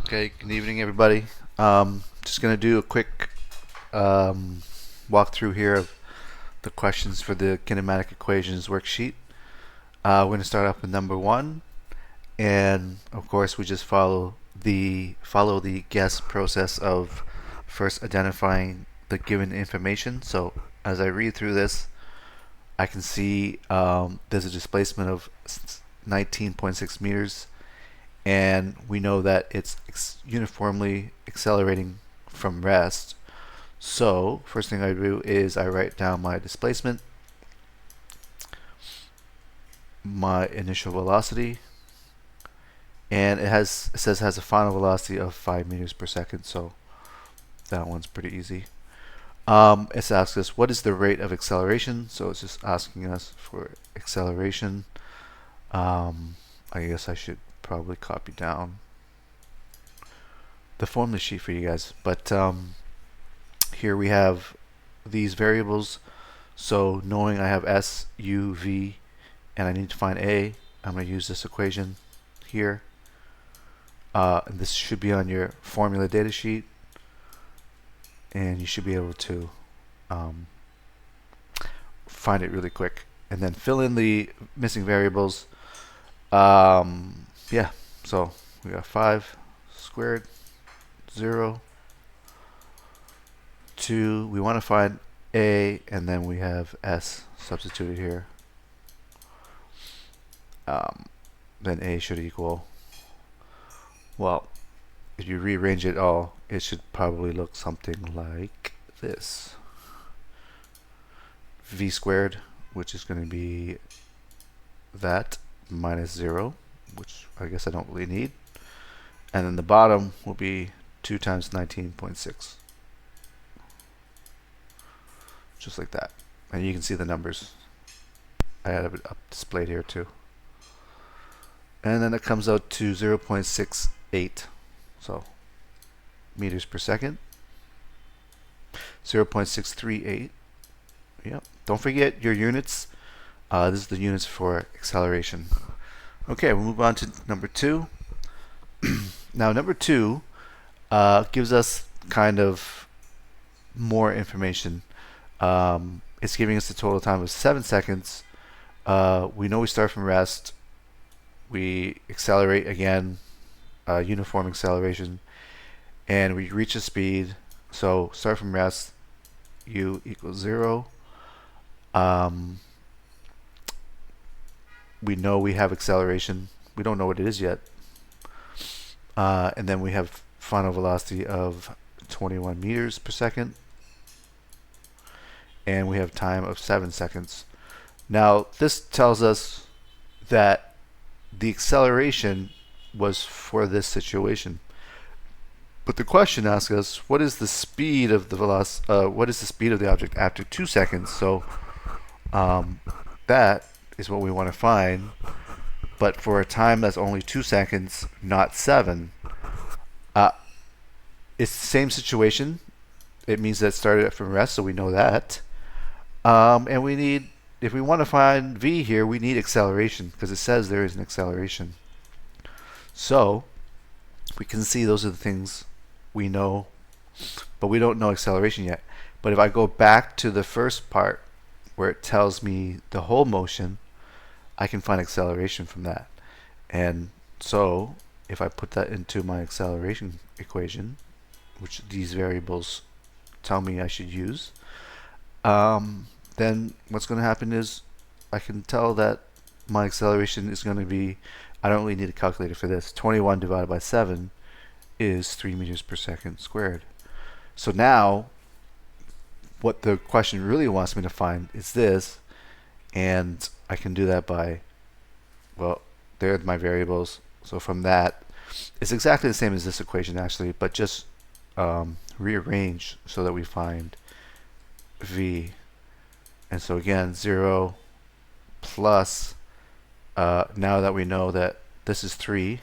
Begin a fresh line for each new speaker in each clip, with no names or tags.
Okay, good evening, everybody. Just going to do a quick walkthrough here of the questions for the kinematic equations worksheet. We're going to start off with number one, and of course, we just follow the guess process of first identifying the given information. So as I read through this, I can see there's a displacement of 19.6 meters, and we know that it's uniformly accelerating from rest. So first thing I do is I write down my displacement, my initial velocity, and it says it has a final velocity of 5 meters per second. So that one's pretty easy. It's asking us what is the rate of acceleration. So it's just asking us for acceleration. I guess I should probably copy down the formula sheet for you guys. But here we have these variables. So knowing I have S, U, V, and I need to find A, I'm going to use this equation here. And this should be on your formula data sheet, and you should be able to find it really quick. And then fill in the missing variables. Yeah, so we got 5 squared, 0, 2. We want to find A, and then we have S substituted here. Then A should equal, well, if you rearrange it all, it should probably look something like this. V squared, which is going to be that minus 0, which I guess I don't really need. And then the bottom will be 2 times 19.6. Just like that. And you can see the numbers. I have it up displayed here too. And then it comes out to 0.68. So meters per second. 0.638. Yep. Don't forget your units. This is the units for acceleration. Okay, we'll move on to number 2. Now number 2 gives us kind of more information. It's giving us a total time of 7 seconds. We know we start from rest. We accelerate again, uniform acceleration, and we reach a speed. So start from rest, u equals 0. We know we have acceleration. We don't know what it is yet. And then we have final velocity of 21 meters per second. And we have time of 7 seconds. Now, this tells us that the acceleration was for this situation. But the question asks us, what is the speed of the what is the speed of the object after 2 seconds? So that is what we want to find. But for a time that's only 2 seconds, not 7, it's the same situation. It means that it started from rest, so we know that. And we need, if we want to find v here, we need acceleration because it says there is an acceleration. So we can see those are the things we know, but we don't know acceleration yet. But if I go back to the first part where it tells me the whole motion, I can find acceleration from that. And so if I put that into my acceleration equation, which these variables tell me I should use, then what's going to happen is I can tell that my acceleration is going to be, I don't really need a calculator for this, 21 divided by 7 is 3 meters per second squared. So now what the question really wants me to find is this, and I can do that by, well, there's my variables. So from that, it's exactly the same as this equation actually, but just rearrange so that we find v. And so again, 0 plus, now that we know that this is 3,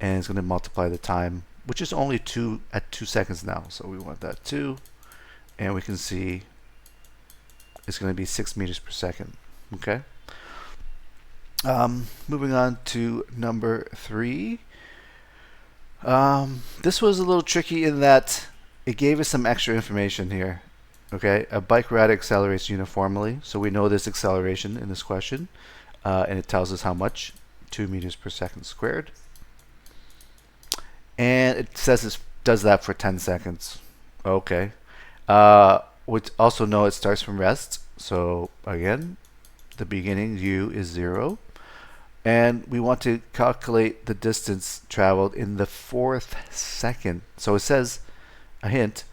and it's going to multiply the time, which is only 2 at 2 seconds now. So we want that 2, and we can see it's going to be 6 meters per second. Okay. Moving on to number 3. This was a little tricky in that it gave us some extra information here. Okay, a bike ride accelerates uniformly, so we know there's acceleration in this question, and it tells us how much, 2 meters per second squared. And it says it does that for 10 seconds. Okay. We also know it starts from rest, so again, the beginning u is 0. And we want to calculate the distance traveled in the 4th second. So it says, a hint,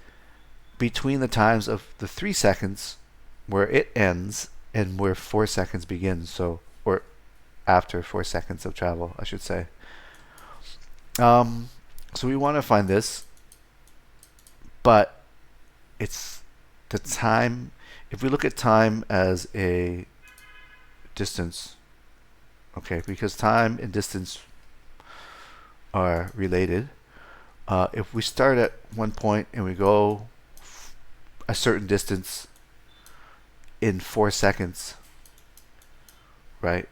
between the times of the 3 seconds where it ends and where 4 seconds begins. So, or after 4 seconds of travel, I should say. So we want to find this, but it's the time. If we look at time as a distance, okay, because time and distance are related. If we start at one point and we go a certain distance in 4 seconds, right?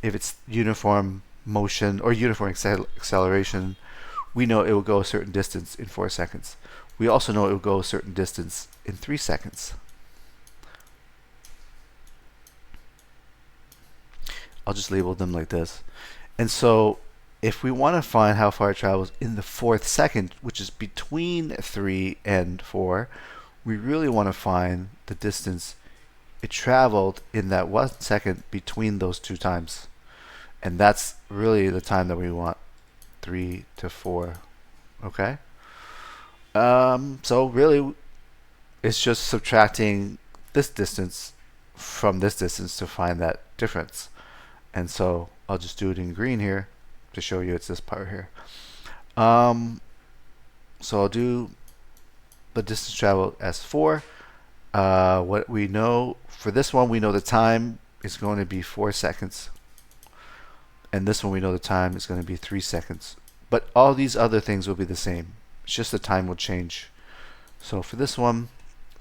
If it's uniform motion or uniform acceleration, we know it will go a certain distance in 4 seconds. We also know it will go a certain distance in 3 seconds. I'll just label them like this. And so if we want to find how far it travels in the 4th second, which is between 3 and 4, we really want to find the distance it traveled in that 1 second between those two times. And that's really the time that we want, 3 to 4. Okay? So really, it's just subtracting this distance from this distance to find that difference. And so I'll just do it in green here to show you it's this part here. So I'll do the distance traveled as 4. What we know for this one, we know the time is going to be 4 seconds. And this one we know the time is going to be 3 seconds. But all these other things will be the same. It's just the time will change. So for this one,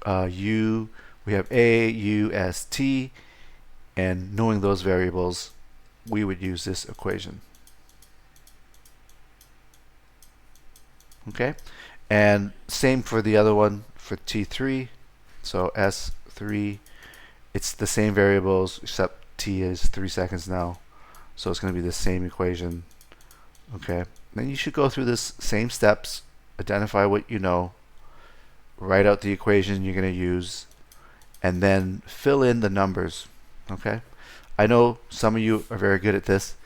we have A, U, S, T, and knowing those variables, we would use this equation. Okay, and same for the other one for T3. So S3, it's the same variables except T is 3 seconds now. So it's going to be the same equation. Okay, then you should go through this same steps, identify what you know, write out the equation you're going to use, and then fill in the numbers. Okay, I know some of you are very good at this.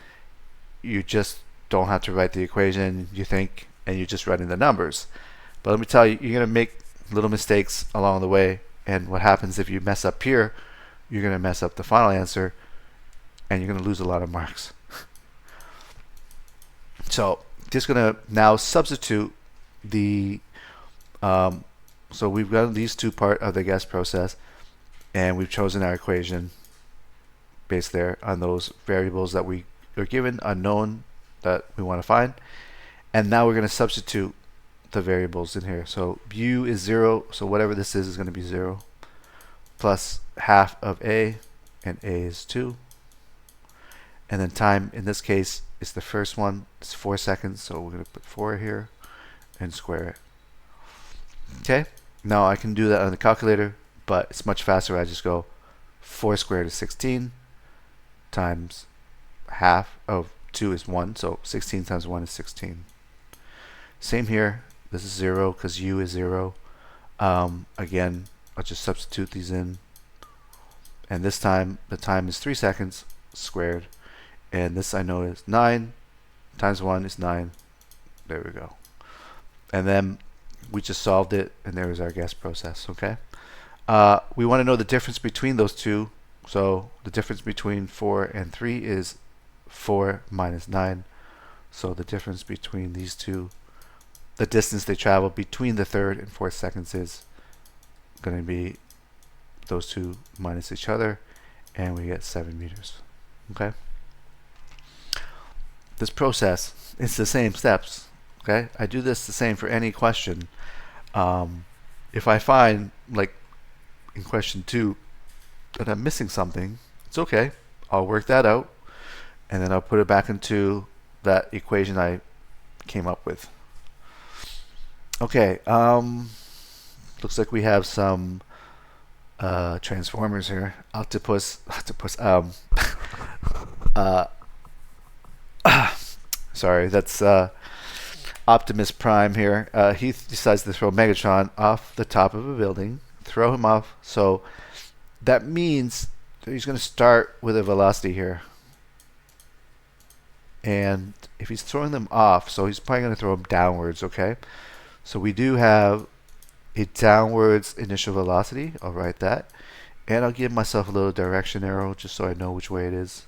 You just don't have to write the equation, you think, and you're just writing the numbers. But let me tell you, you're going to make little mistakes along the way, and what happens if you mess up here, you're going to mess up the final answer, and you're going to lose a lot of marks. So just going to now substitute the so we've got these two part of the guess process, and we've chosen our equation based there on those variables that we are given, unknown, that we want to find. And now we're going to substitute the variables in here. So u is 0, so whatever this is going to be 0, plus half of a, and a is 2. And then time, in this case, is the first one. It's 4 seconds, so we're going to put 4 here and square it. Okay, now I can do that on the calculator, but it's much faster. I just go 4 squared is 16 times half of 2 is 1, so 16 times 1 is 16. Same here. This is 0 because u is 0. Again, I'll just substitute these in. And this time, the time is 3 seconds squared. And this I know is 9 times 1 is 9. There we go. And then we just solved it, and there is our guess process. Okay. We want to know the difference between those two. So the difference between 4 and 3 is 4 minus 9. So the difference between these two, the distance they travel between the 3rd and 4th seconds, is going to be those two minus each other, and we get 7 meters. Okay. This process, it's the same steps. Okay, I do this the same for any question. If I find, like in question 2, that I'm missing something, it's okay. I'll work that out, and then I'll put it back into that equation I came up with. Okay, looks like we have some transformers here. Octopus. Uh, sorry, that's Optimus Prime here. He decides to throw Megatron off the top of a building, throw him off. So that means he's going to start with a velocity here. And if he's throwing them off, so he's probably going to throw them downwards, okay? So we do have a downwards initial velocity. I'll write that. And I'll give myself a little direction arrow just so I know which way it is.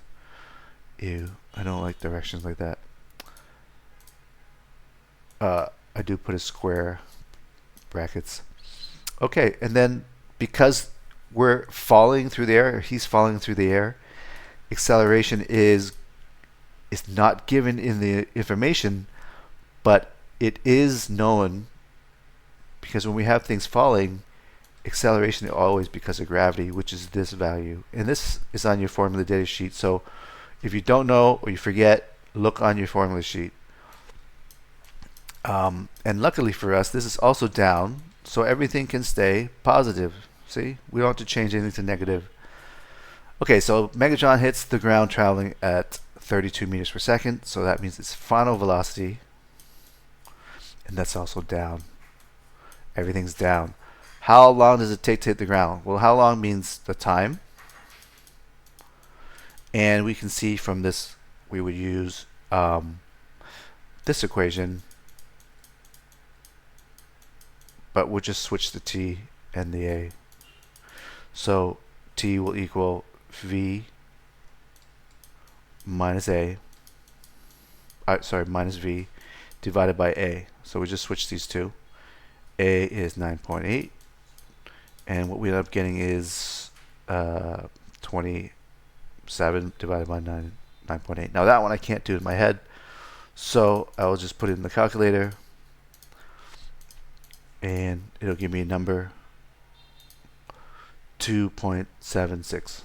Ew, I don't like directions like that. I do put a square brackets. Okay, and then because we're falling through the air, or he's falling through the air, acceleration is not given in the information, but it is known because when we have things falling, acceleration is always because of gravity, which is this value. And this is on your formula data sheet. So if you don't know or you forget, look on your formula sheet. And luckily for us, this is also down, so everything can stay positive. See, we don't have to change anything to negative. Okay, so Megatron hits the ground traveling at 32 meters per second, so that means its final velocity, and that's also down. Everything's down. How long does it take to hit the ground? Well, how long means the time, and we can see from this we would use this equation, but we'll just switch the t and the a. So t will equal v minus a, minus v divided by a. So we just switch these two. A is 9.8, and what we end up getting is 27 divided by 9.8. Now that one I can't do in my head, so I will just put it in the calculator, and it'll give me a number 2.76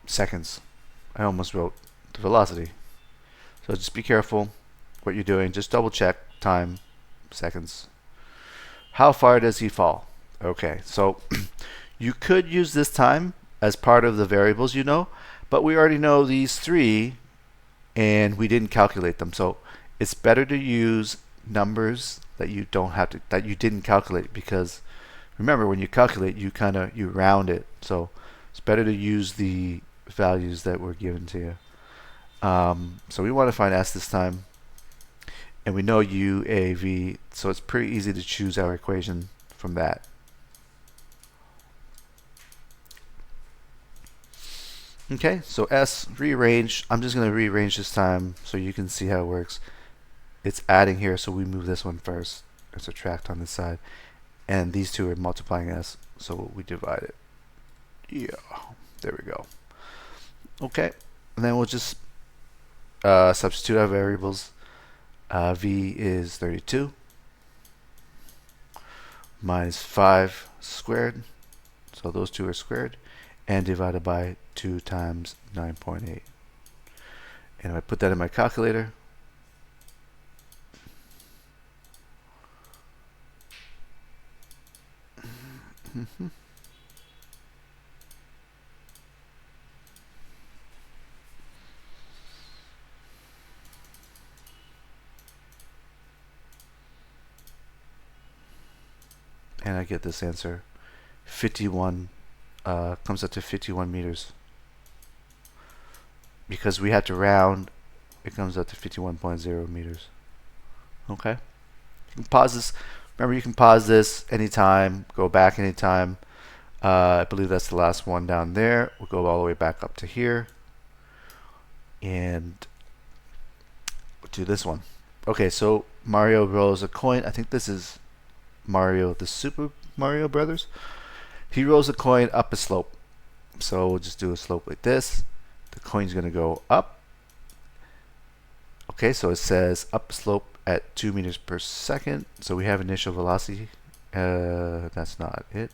seconds. I almost wrote the velocity. So just be careful what you're doing. Just double check time, seconds. How far does he fall? Okay, so you could use this time as part of the variables you know, but we already know these three and we didn't calculate them. So it's better to use numbers that you didn't calculate, because remember when you calculate you round it. So it's better to use the values that were given to you. So we want to find S this time, and we know U, A, V, so it's pretty easy to choose our equation from that. Okay, so S, rearrange. I'm just going to rearrange this time so you can see how it works. It's adding here, so we move this one first and subtract on this side. And these two are multiplying S, so we divide it. Yeah, there we go. Okay, and then we'll just substitute our variables. V is 32 minus 5 squared, so those two are squared, and divided by 2 times 9.8. And if I put that in my calculator, and I get this answer. 51 comes up to 51 meters. Because we had to round, it comes up to 51.0 meters. Okay. You can pause this. Remember, you can pause this anytime, go back anytime. I believe that's the last one down there. We'll go all the way back up to here. And we'll do this one. Okay, so Mario rolls a coin. I think this is Mario, the Super Mario Brothers. He rolls a coin up a slope. So we'll just do a slope like this. The coin's going to go up. Okay, so it says up slope at 2 meters per second. So we have initial velocity. That's not it.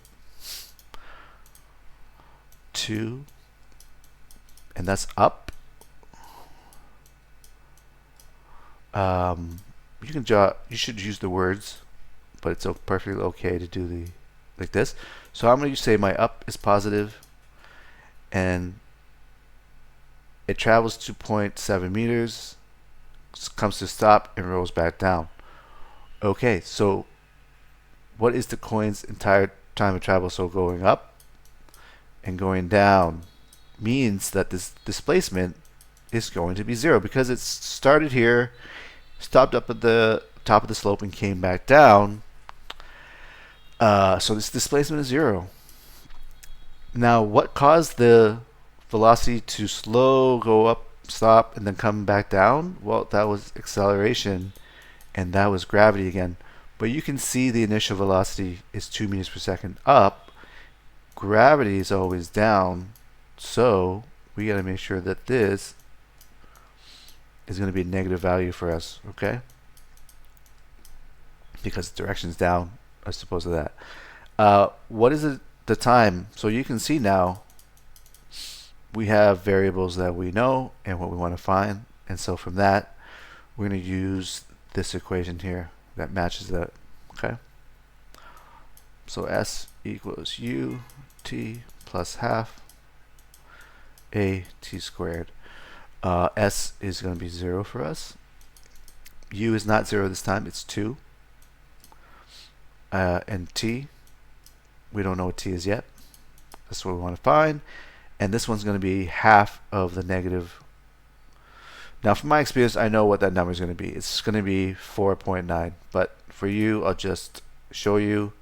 2. And that's up. You can draw. You should use the words, but it's perfectly okay to do the like this. So I'm going to say my up is positive, and it travels 2.7 meters, comes to stop, and rolls back down. Okay, so what is the coin's entire time of travel? So going up and going down means that this displacement is going to be 0 because it started here, stopped up at the top of the slope, and came back down. So this displacement is 0. Now, what caused the velocity to slow, go up, stop, and then come back down? Well, that was acceleration, and that was gravity again. But you can see the initial velocity is 2 meters per second up. Gravity is always down, so we got to make sure that this is going to be a negative value for us, okay? Because the direction's down as opposed to that. What is it, the time? So you can see now we have variables that we know and what we want to find. And so from that, we're going to use this equation here that matches that, okay? So S equals U t plus half a t squared. S is going to be 0 for us. U is not 0 this time, it's 2. And t, we don't know what t is yet. That's what we want to find. And this one's going to be half of the negative. Now, from my experience, I know what that number is going to be. It's going to be 4.9. But for you, I'll just show you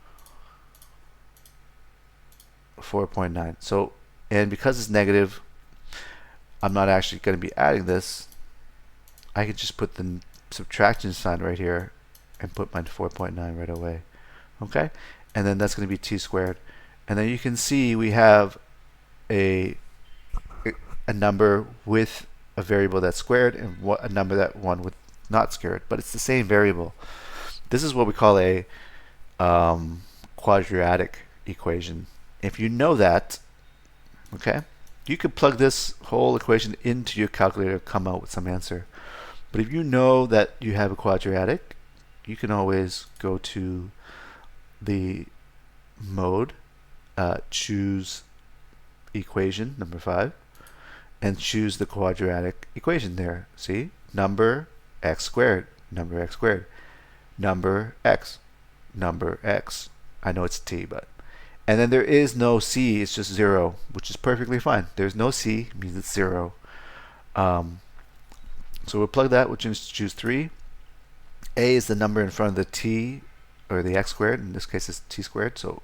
4.9. So, and because it's negative, I'm not actually going to be adding this. I could just put the subtraction sign right here and put my 4.9 right away. Okay? And then that's going to be t squared. And then you can see we have a number with a variable that's squared and a number that one with not squared, but it's the same variable. This is what we call a quadratic equation. If you know that, okay, you could plug this whole equation into your calculator and come out with some answer. But if you know that you have a quadratic, you can always go to the mode, choose equation number 5, and choose the quadratic equation there. See, number x squared, number x squared, number x, number x. I know it's t, but and then there is no c, it's just 0, which is perfectly fine. There's no c, means it's 0. So we'll plug that, which is choose 3. A is the number in front of the t, or the x squared. In this case, it's t squared. So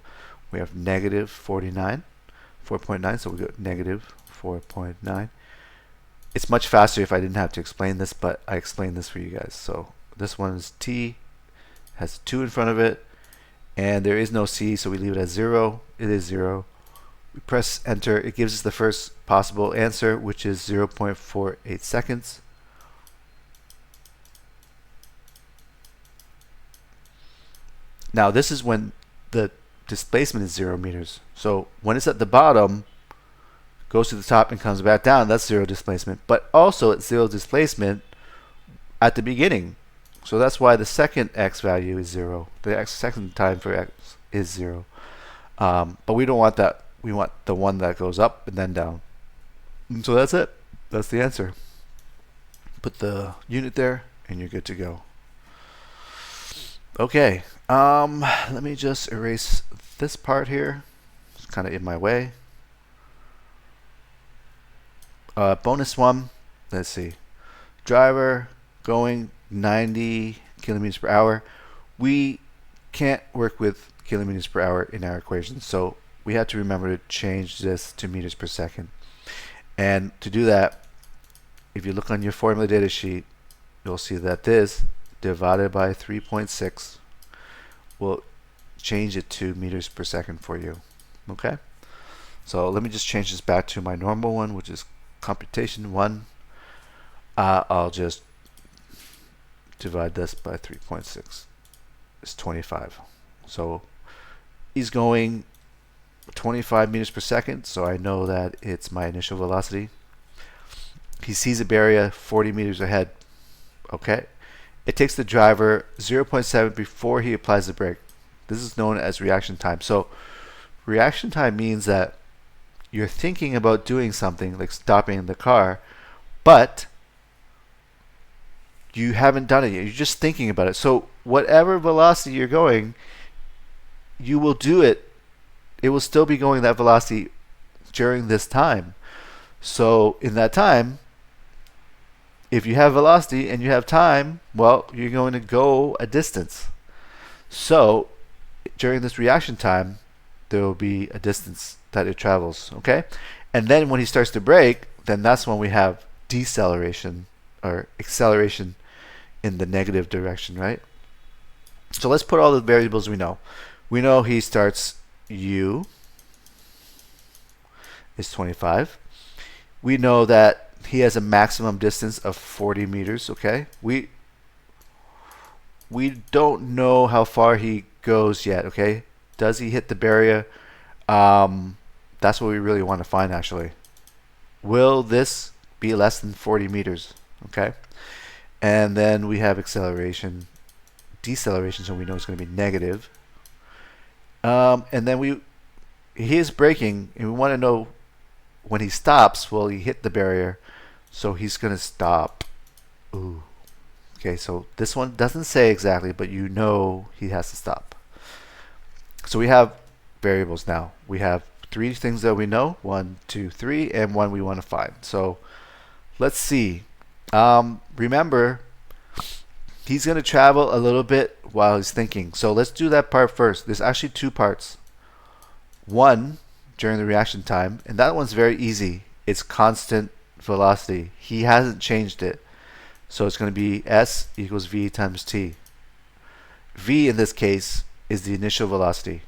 we have negative 4.9. So we go negative 4.9. It's much faster if I didn't have to explain this, but I explained this for you guys. So this one is t, has 2 in front of it, and there is no c, so we leave it at 0. It is 0. We press enter. It gives us the first possible answer, which is 0.48 seconds. Now this is when the displacement is 0 meters. So when it's at the bottom, goes to the top and comes back down, that's 0 displacement. But also it's 0 displacement at the beginning. So that's why the second x value is 0. The second time for x is 0. But we don't want that. We want the one that goes up and then down. And so that's it. That's the answer. Put the unit there and you're good to go. Okay. Let me just erase this part here. It's kind of in my way. Bonus one. Let's see. Driver going 90 kilometers per hour. We can't work with kilometers per hour in our equation, so we have to remember to change this to meters per second. And to do that, if you look on your formula data sheet, you'll see that this divided by 3.6 will change it to meters per second for you. Okay? So let me just change this back to my normal one, which is computation 1. I'll just divide this by 3.6. It's 25. So he's going 25 meters per second, so I know that it's my initial velocity. He sees a barrier 40 meters ahead. Okay, it takes the driver 0.7 before he applies the brake. This is known as reaction time. So reaction time means that you're thinking about doing something like stopping the car, but you haven't done it yet. You're just thinking about it. So whatever velocity you're going, you will do it. It will still be going that velocity during this time. So in that time, if you have velocity and you have time, well, you're going to go a distance. So during this reaction time, there will be a distance that it travels, okay? And then when he starts to brake, then that's when we have deceleration or acceleration in the negative direction, right? So let's put all the variables we know. We know he starts U is 25. We know that he has a maximum distance of 40 meters, okay? We don't know how far he goes yet, okay? Does he hit the barrier? That's what we really want to find, actually. Will this be less than 40 meters, okay? And then we have acceleration, deceleration, so we know it's going to be negative. And then he is braking, and we want to know when he stops, will he hit the barrier? So he's going to stop. Ooh. Okay, so this one doesn't say exactly, but you know he has to stop. So we have variables now. We have 3 things that we know, 1, 2, 3, and 1 we want to find. So let's see. Remember, he's going to travel a little bit while he's thinking. So let's do that part first. There's actually 2 parts. One, during the reaction time, and that one's very easy. It's constant velocity. He hasn't changed it. So it's going to be S equals V times T. V in this case is the initial velocity.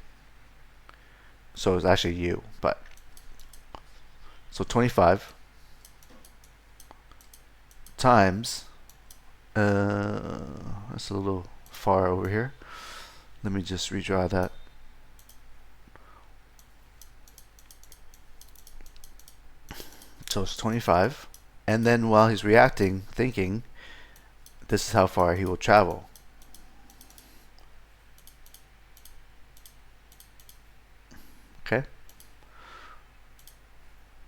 So it's actually U, but so 25 times that's a little far over here. Let me just redraw that. So it's 25, and then while he's reacting, thinking, this is how far he will travel. Okay.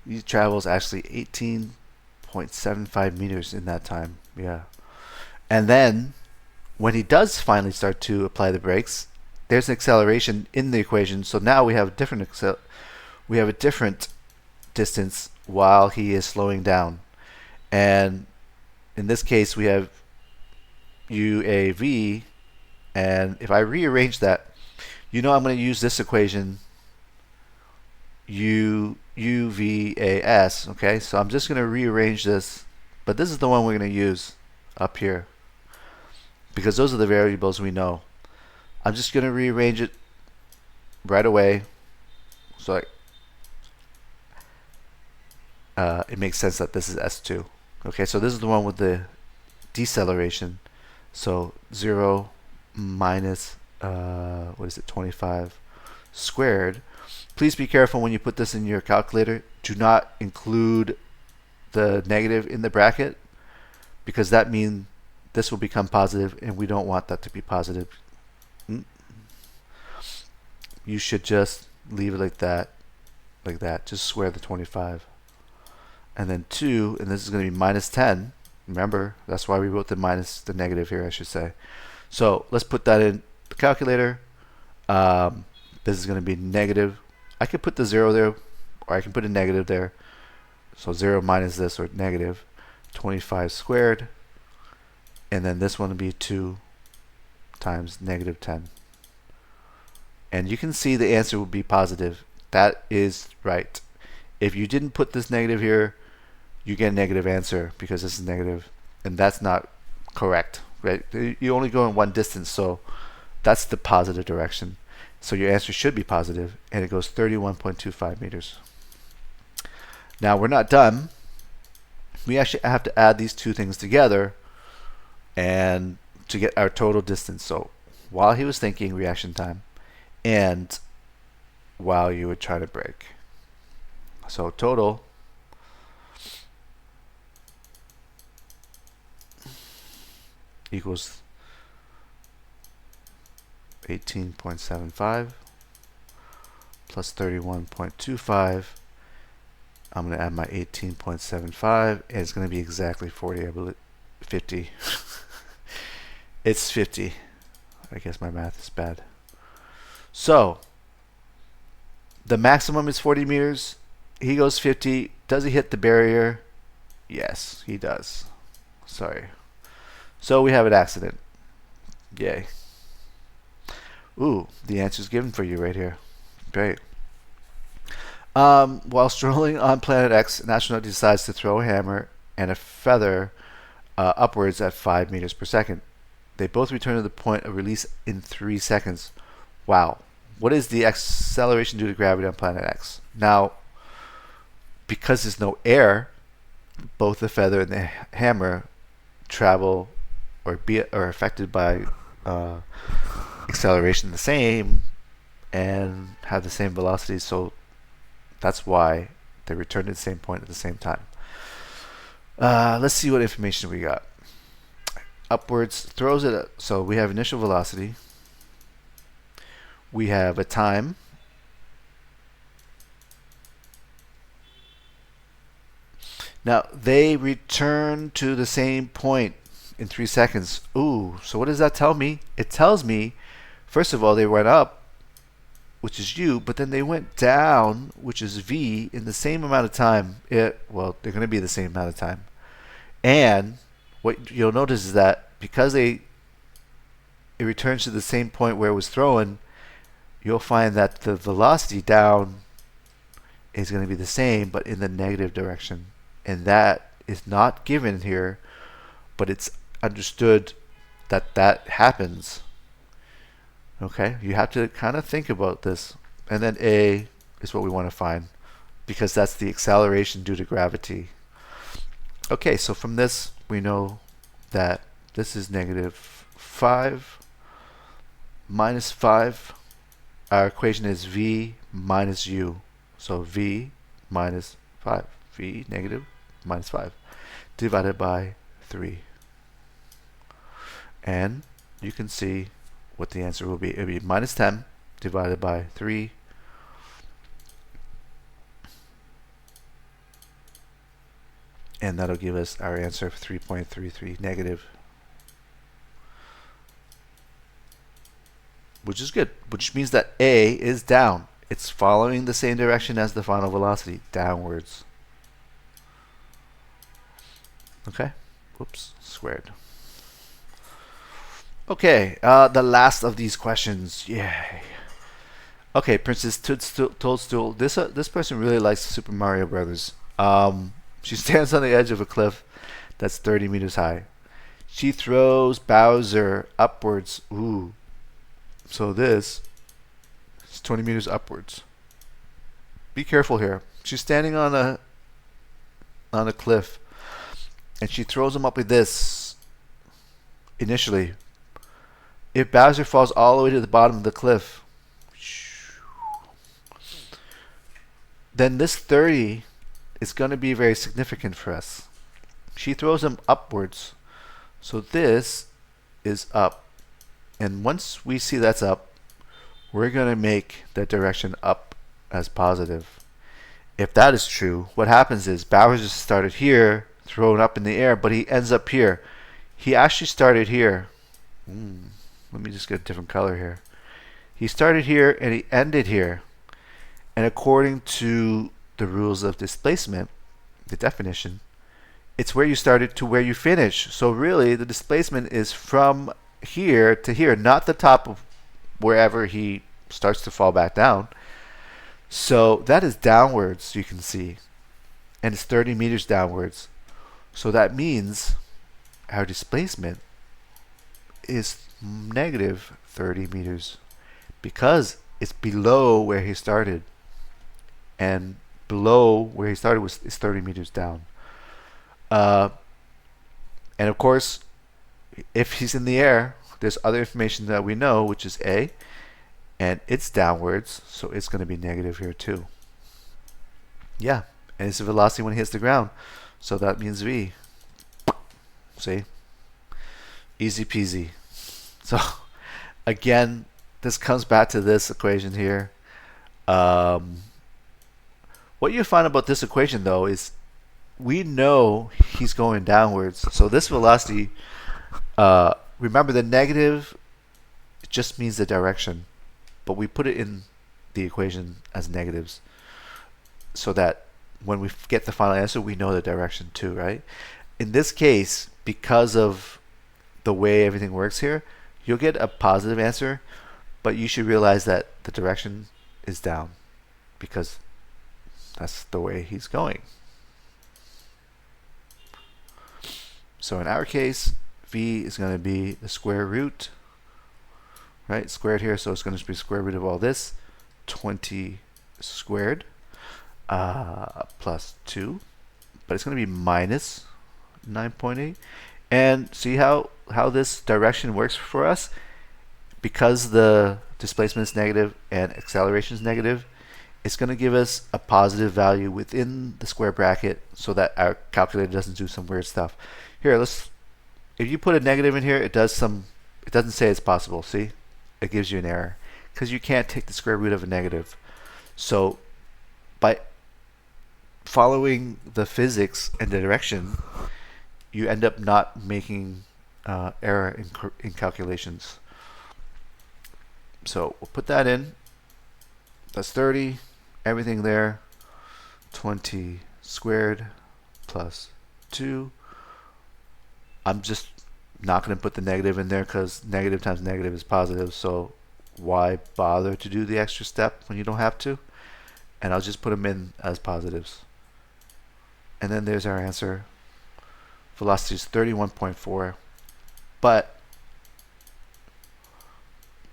He travels actually 18.75 meters in that time. Yeah. And then when he does finally start to apply the brakes, there's an acceleration in the equation. So now we have a different distance while he is slowing down. And in this case, we have UAV, and if I rearrange that, you know I'm going to use this equation UVAS, okay? So I'm just going to rearrange this, but this is the one we're going to use up here because those are the variables we know. I'm just going to rearrange it right away so it makes sense that this is S2. Okay, so this is the one with the deceleration. So 0 minus, 25 squared. Please be careful when you put this in your calculator. Do not include the negative in the bracket because that means this will become positive and we don't want that to be positive. You should just leave it like that. Just square the 25. And then 2, and this is going to be minus 10. Remember, that's why we wrote the negative here, I should say. So let's put that in the calculator. This is going to be negative. I could put the 0 there, or I can put a negative there. So 0 minus this, or negative 25 squared. And then this one will be 2 times negative 10. And you can see the answer would be positive. That is right. If you didn't put this negative here, you get a negative answer because this is negative, and that's not correct, right? You only go in one distance, so that's the positive direction. So your answer should be positive, and it goes 31.25 meters. Now we're not done. We actually have to add these 2 things together and to get our total distance. So while he was thinking, reaction time, and while you would try to brake. So total equals 18.75 plus 31.25. I'm going to add my 18.75, and it's going to be exactly 40, I believe. 50. It's 50. I guess my math is bad. So, the maximum is 40 meters. He goes 50. Does he hit the barrier? Yes, he does. Sorry. So we have an accident. Yay. Ooh, the answer is given for you right here. Great. While strolling on Planet X, an astronaut decides to throw a hammer and a feather upwards at 5 meters per second. They both return to the point of release in 3 seconds. Wow. What is the acceleration due to gravity on Planet X? Now, because there's no air, both the feather and the hammer travel or are affected by acceleration the same and have the same velocity, so that's why they return to the same point at the same time. Let's see what information we got. Upwards throws it up. So we have initial velocity. We have a time. Now they return to the same point in 3 seconds. Ooh, so what does that tell me? It tells me, first of all, they went up, which is u, but then they went down, which is v, in the same amount of time. Well, they're going to be the same amount of time. And what you'll notice is that because it returns to the same point where it was thrown, you'll find that the velocity down is going to be the same, but in the negative direction. And that is not given here, but it's understood that that happens. Okay, you have to kind of think about this. And then A is what we want to find, because that's the acceleration due to gravity. Okay, so from this we know that this is negative 5 minus 5. Our equation is v minus u. So v minus 5. V negative minus 5 divided by 3. And you can see what the answer will be. It will be minus 10 divided by 3. And that'll give us our answer of 3.33 negative. Which is good, which means that A is down. It's following the same direction as the final velocity, downwards. Okay, whoops, squared. Okay, the last of these questions, yay. Okay, Princess Toadstool, this person really likes Super Mario Brothers. She stands on the edge of a cliff that's 30 meters high. She throws Bowser upwards. Ooh. So this is 20 meters upwards. Be careful here. She's standing on a cliff, and she throws him up like this initially. If Bowser falls all the way to the bottom of the cliff, then this 30 is going to be very significant for us. She throws him upwards, so this is up. And once we see that's up, we're going to make that direction up as positive. If that is true, what happens is Bowser just started here, thrown up in the air, but he ends up here. He actually started here. Let me just get a different color here. He started here and he ended here. And according to the rules of displacement, the definition, it's where you started to where you finish. So really, the displacement is from here to here, not the top of wherever he starts to fall back down. So that is downwards, you can see. And it's 30 meters downwards. So that means our displacement is negative 30 meters because it's below where he started. And below where he started is 30 meters down. And of course, if he's in the air, there's other information that we know, which is A, and it's downwards, so it's going to be negative here too. Yeah, and it's the velocity when he hits the ground, so that means V. See? Easy peasy. So again, this comes back to this equation here. Um, what you find about this equation though is we know he's going downwards. So this velocity, remember the negative just means the direction, but we put it in the equation as negatives so that when we get the final answer, we know the direction too, right? In this case, because of the way everything works here, you'll get a positive answer, but you should realize that the direction is down because that's the way he's going. So in our case, v is going to be the square root, right? Squared here, so it's going to be square root of all this, 20 squared plus 2, but it's going to be minus 9.8. And see how this direction works for us? Because the displacement is negative and acceleration is negative, it's going to give us a positive value within the square bracket so that our calculator doesn't do some weird stuff. Here, if you put a negative in here, it doesn't say it's possible. See? It gives you an error because you can't take the square root of a negative. So by following the physics and the direction, you end up not making error in calculations. So we'll put that in. That's 30. Everything there. 20 squared plus 2. I'm just not going to put the negative in there because negative times negative is positive. So why bother to do the extra step when you don't have to? And I'll just put them in as positives. And then there's our answer. Velocity is 31.4, but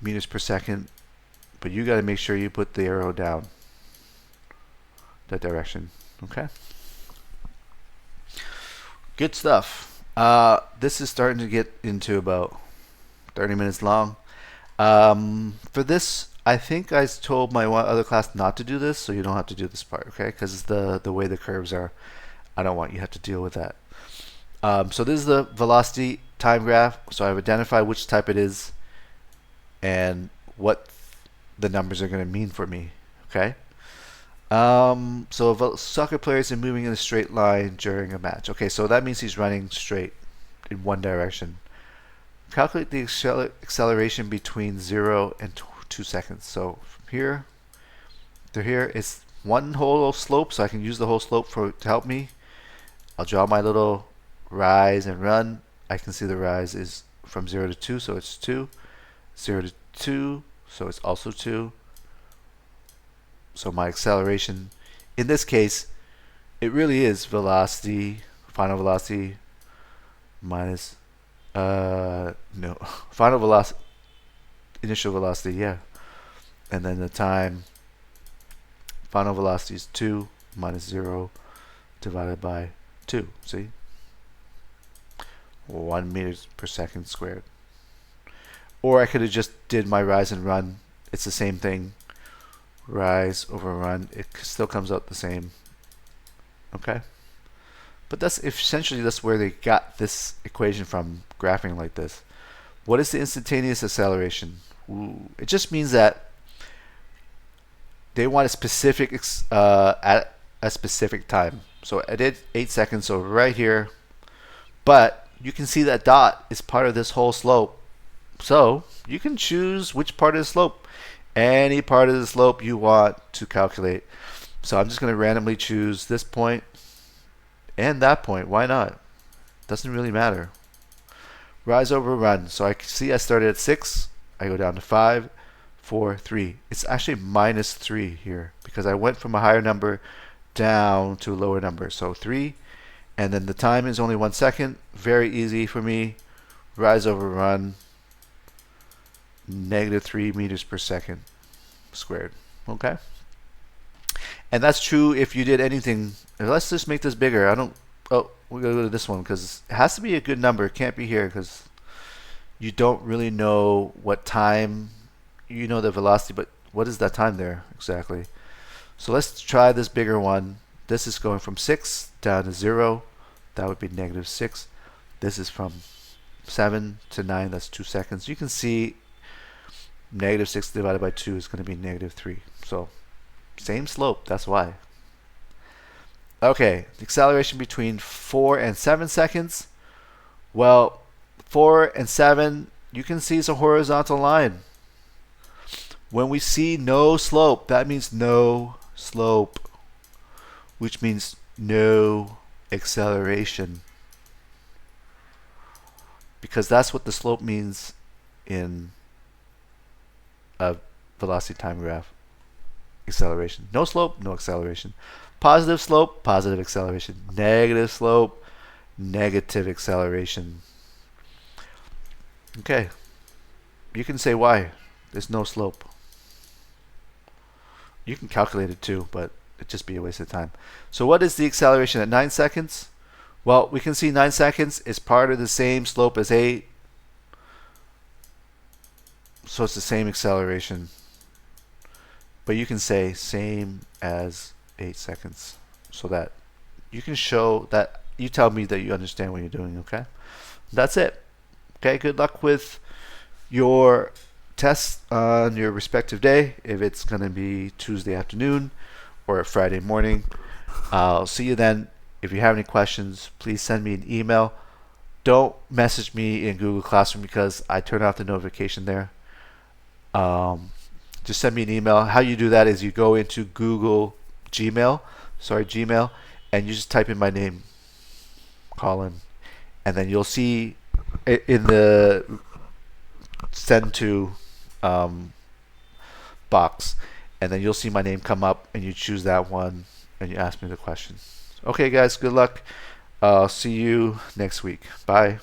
meters per second. But you got to make sure you put the arrow down that direction. Okay. Good stuff. This is starting to get into about 30 minutes long. For this, I think I told my other class not to do this, so you don't have to do this part, okay? Because the way the curves are, I don't want you to have to deal with that. So this is the velocity time graph. So I've identified which type it is and what the numbers are going to mean for me, okay? So if a soccer player is moving in a straight line during a match. Okay, so that means he's running straight in one direction. Calculate the acceleration between 0 and 2 seconds. So from here to here, it's one whole slope, so I can use the whole slope to help me. I'll draw my little rise and run. I can see the rise is from 0 to 2, so it's 2. 0 to 2, so it's also 2. So my acceleration, in this case, it really is velocity, final velocity minus, no, final velocity, initial velocity, yeah. And then the time, final velocity is 2 minus 0 divided by 2, see? 1 meters per second squared. Or I could have just did my rise and run. It's the same thing. Rise over run. It still comes out the same. Okay? But that's essentially where they got this equation from, graphing like this. What is the instantaneous acceleration? Ooh, it just means that they want a specific at a specific time. So I did 8 seconds over right here. But you can see that dot is part of this whole slope. So you can choose which part of the slope. Any part of the slope you want to calculate. So I'm just going to randomly choose this point and that point. Why not? Doesn't really matter. Rise over run. So I can see I started at 6. I go down to 5, 4, 3. It's actually minus 3 here because I went from a higher number down to a lower number. So 3. And then the time is only 1 second. Very easy for me. Rise over run. -3 meters per second squared. Okay? And that's true if you did anything. Let's just make this bigger. We're going to go to this one because it has to be a good number. It can't be here because you don't really know what time. You know the velocity, but what is that time there exactly? So let's try this bigger one. This is going from 6 down to 0. That would be -6. This is from 7 to 9, that's 2 seconds. You can see negative 6 divided by 2 is going to be negative 3. So same slope, that's why. Okay, the acceleration between 4 and 7 seconds. Well, 4 and 7, you can see it's a horizontal line. When we see no slope, that means no slope, which means no acceleration. Because that's what the slope means in a velocity time graph. Acceleration. No slope, no acceleration. Positive slope, positive acceleration. Negative slope, negative acceleration. Okay. You can say why. There's no slope. You can calculate it too, but it'd just be a waste of time. So what is the acceleration at 9 seconds? Well, we can see 9 seconds is part of the same slope as 8. So it's the same acceleration. But you can say same as 8 seconds. So that you can show that you tell me that you understand what you're doing, okay? That's it. Okay, good luck with your tests on your respective day, if it's going to be Tuesday afternoon or Friday morning. I'll see you then. If you have any questions, please send me an email. Don't message me in Google Classroom because I turn off the notification there. Just send me an email. How you do that is you go into Gmail, and you just type in my name, Colin, and then you'll see in the send to box, and then you'll see my name come up, and you choose that one, and you ask me the question. Okay, guys, good luck. I'll see you next week. Bye.